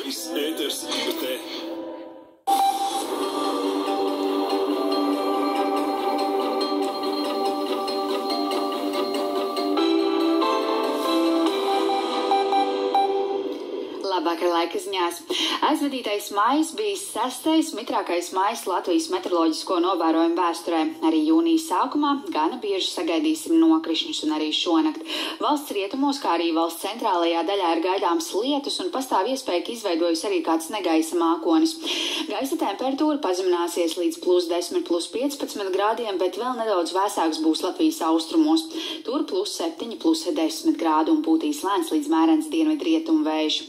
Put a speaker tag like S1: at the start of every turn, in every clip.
S1: Viss ēters ir te.
S2: Labvakar laika ziņās. Aizvadītais maijs bija 6. mitrākais maijs Latvijas meteoroloģisko novērojumu vēsturē. Arī jūnijas sākumā gana bieži sagaidīsim nokrišņus un arī šonakt. Valsts rietumos, kā arī valsts centrālajā daļā ir gaidāms lietus un pastāv iespēja, ka izveidojas arī kāds negaisa mākonis. Gaisa temperatūra pazemināsies līdz +10, +15 grādiem, bet vēl nedaudz vēsāks būs Latvijas austrumos. Tur +7, +10 grādu un pūtīs lēns līdz mērens dienvidrietumu vējš.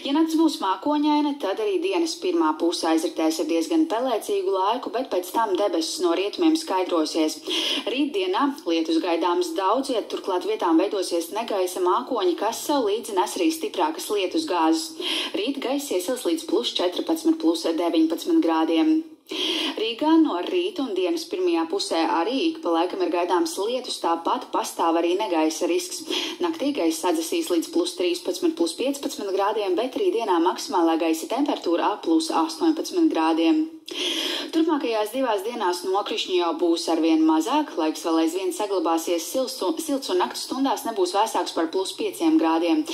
S2: Ja nakts būs mākoņaina, tad arī dienas pirmā puse aizritēs ar diezgan pelēcīgu laiku, bet pēc tam debesis no rietumiem skaidrosies. Rītdienā lietus gaidāms daudz, ja turklāt vietām veidosies negaisa mākoņi, kas sev līdzi nes arī stiprākas lietus gāzes. Rīt gaiss iesils līdz +14, +19 grādiem. Rīgā no rīta un dienas pirmajā pusē arī ik pa laikam ir gaidāms lietus, tāpat pastāv arī negaisa risks. Naktī gaiss sadzesīs līdz +13, +15 grādiem, bet rītdienā maksimālā gaisa temperatūra +18 grādiem. Turpmākajās 2 dienās nokrišņi jau būs arvien mazāk, laiks vēl aizvien saglabāsies silts un naktas stundās nebūs vēsāks par +5 grādiem,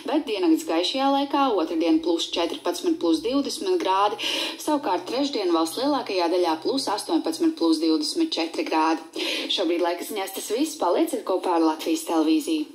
S2: bet diennakts gaišajā laikā otrdien +14, +20 grādi, savukārt trešdien valsts lielākajā daļā +18, +24 grādi. Šobrīd laika ziņās tas viss, palieciet kopā ar Latvijas televīziju.